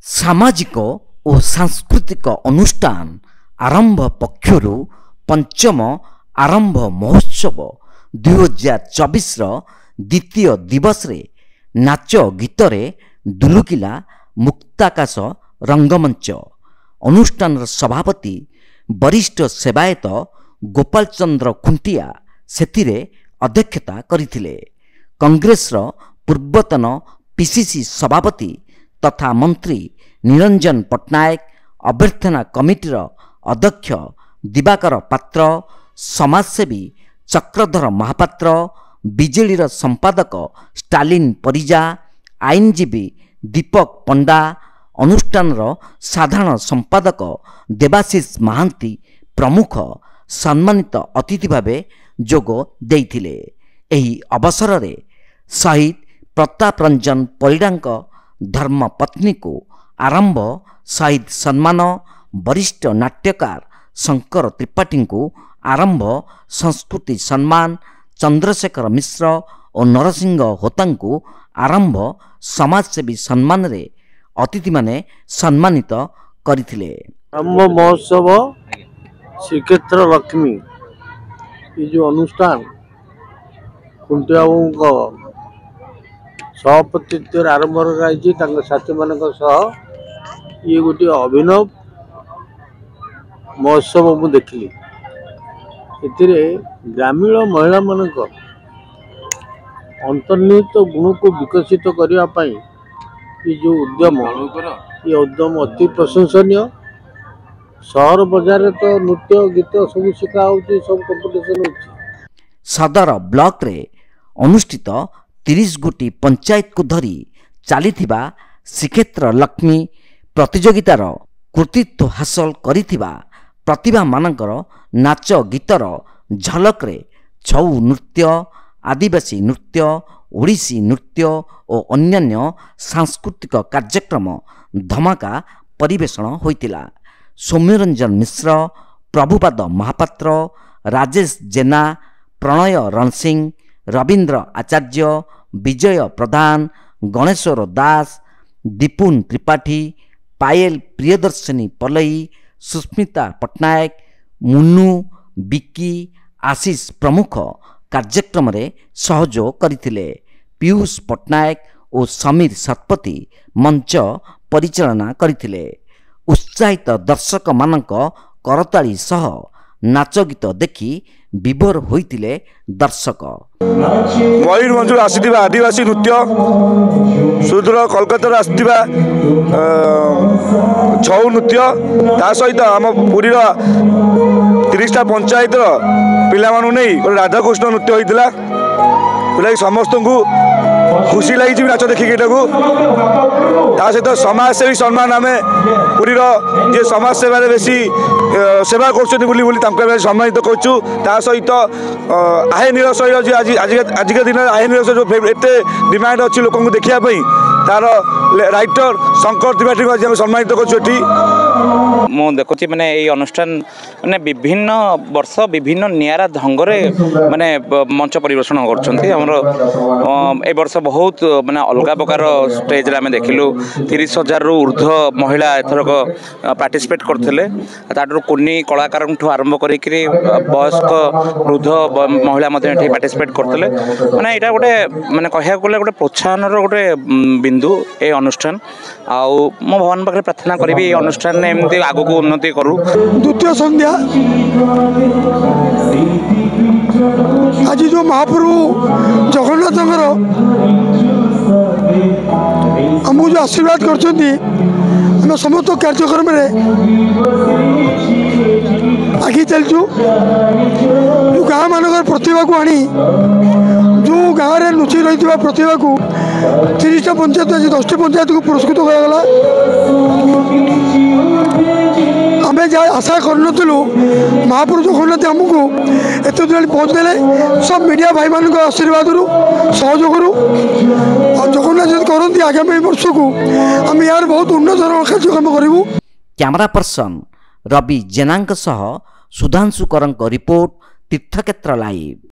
सामाजिक और सांस्कृतिक अनुष्ठान आरंभ पक्षरु पंचम आरंभ महोत्सव 2024 द्वितीय दिवस रे नाच गीत रे दुलुकिला मुक्ताकाश रंगमंच। अनुष्ठान सभापति वरिष्ठ सेवायत गोपाल चंद्र खुंटिया सेथिरे अध्यक्षता करिथिले। कांग्रेस पूर्वतन पीसीसी सभापति तथा मंत्री निरंजन पट्टनायक, अभ्यर्थना कमिटीर अध्यक्ष दिवाकर पात्र, समाजसेवी चक्रधर महापात्र, बिजेडीर संपादक स्टालिन परिजा, आईनजीवी दीपक पंडा, अनुष्ठान साधारण संपादक देवाशीष महांती प्रमुख सम्मानित अतिथि भावे जोग देइथिले। एही अवसर रे शहीद प्रताप रंजन परिडांक धर्मपत्नी को आरंभ शहीद सम्मान, वरिष्ठ नाट्यकार शंकर त्रिपाठी को आरंभ संस्कृति सम्मान, चंद्रशेखर मिश्र और नरसिंह होता को आरंभ समाजसेवी सम्मान रे अतिथि माने सम्मानित करथिले। आरंभ महोत्सव श्रीक्षेत्र लक्ष्मी ये जो अनुष्ठान खुंटिया सभापतित्व आरंभ साथी मान ये गोटे अभिनव महोत्सव मुझे देखिली। ग्रामीण महिला मान अंतर्निहित गुण को विकसित करने ये जो उद्यम अति प्रशंसनीय। सहर बाजार तो नृत्य गीत सब शिखा सब कंपिटिशन हो। सदर ब्लॉक रे अनुष्ठित 30 गोटी पंचायत को धरी चलीथिबा श्रीक्षेत्र लक्ष्मी प्रतियोगितार कृतित्व हासिल करिथिबा प्रतिभा मानकर नाच गीतर झलक रे छौ नृत्य, आदिवासी नृत्य, ओडिसी नृत्य और अन्यान्य सांस्कृतिक कार्यक्रम धमाका परिवेषण होइतिला। सौम्यरंजन मिश्र, प्रभुपाद महापात्र, राजेश जेना, प्रणय रणसिंह, रवींद्र आचार्य, विजय प्रधान, गणेश्वर दास, दीपुन त्रिपाठी, पायल प्रियदर्शनी पलई, सुस्मिता पट्टनायक, मुन्नू, बिक्की, आशीष प्रमुख कार्यक्रम रे सहयोग करथिले। पीयूष पट्टनायक और समीर शतपथी मंच परिचालना करथिले। उत्साहित दर्शक मानक करताली सह नाच गीत देखि विभोर होइतिले दर्शक। मयूरभंज आसीथिबा आदिवासी नृत्य, सुदूर कोलकाता आसीथिबा छौ नृत्य, ता सहित आम पुरीर 30टा पंचायत पिला मानु नै राधाकृष्ण नृत्य होइतिला। पिला समस्त को खुशी लगी नाच देखिए। सहित समाजसेवी सम्मान आम पुरीर जे समाज सेवार बेसी सेवा कर सम्मानित करूँ। सहित आहे निरशय जी आजिका दिन आहे निरशय जो एत डिमांड अच्छी लोक देखापी तार राइटर शंकर त्रिपाठी को आज सम्मानित करूँ। मु देखुची माने ये अनुष्ठान माने विभिन्न वर्ष विभिन्न नियारा ढंगरे माने मंच परिवेषण करछन्ती। हमरो ए वर्ष बहुत माने अलगा प्रकार स्टेज रे आमे देखिलु 30,000 रु ऊर्ध्व महिला एथरक पार्टिसिपेट करथिले। ताडर कुनी कलाकार आरंभ करिकरी वयस्क वृद्ध महिला मध्ये एठी पार्टिसिपेट करथिले। माने एटा गोटे माने कहया गले गोटे प्रोत्साहन रो गोटे बिंदु ए अनुष्ठान। आउ मो भगवान पाखे प्रार्थना करिबी ए अनुष्ठान ने एमती आगो को उन्नति करू। द्वितीय संध्या आज जो महाप्रभु जगन्नाथ आमको जो आशीर्वाद कर समस्त कार्यक्रम आगे चलचु। जो गाँव मानक प्रतिभा को आनी जो गाँव में लुचि रही प्रतिभा को 30टा पंचायत आज 10टी पंचायत को पुरस्कृत करागला। आम जहाँ आशा करूँ महाप्रभु जगन्नाथ आमको एत दूर पहुँचदेले। सब मीडिया भाई मान आशीर्वाद सहयोग और जगन्नाथ करती आगामी वर्ष को आम यार बहुत उन्नत कार्यक्रम करूँ। कैमरा पर्सन रवि जेना सुधांशुकर रिपोर्ट तीर्थक्षेत्र लाइव।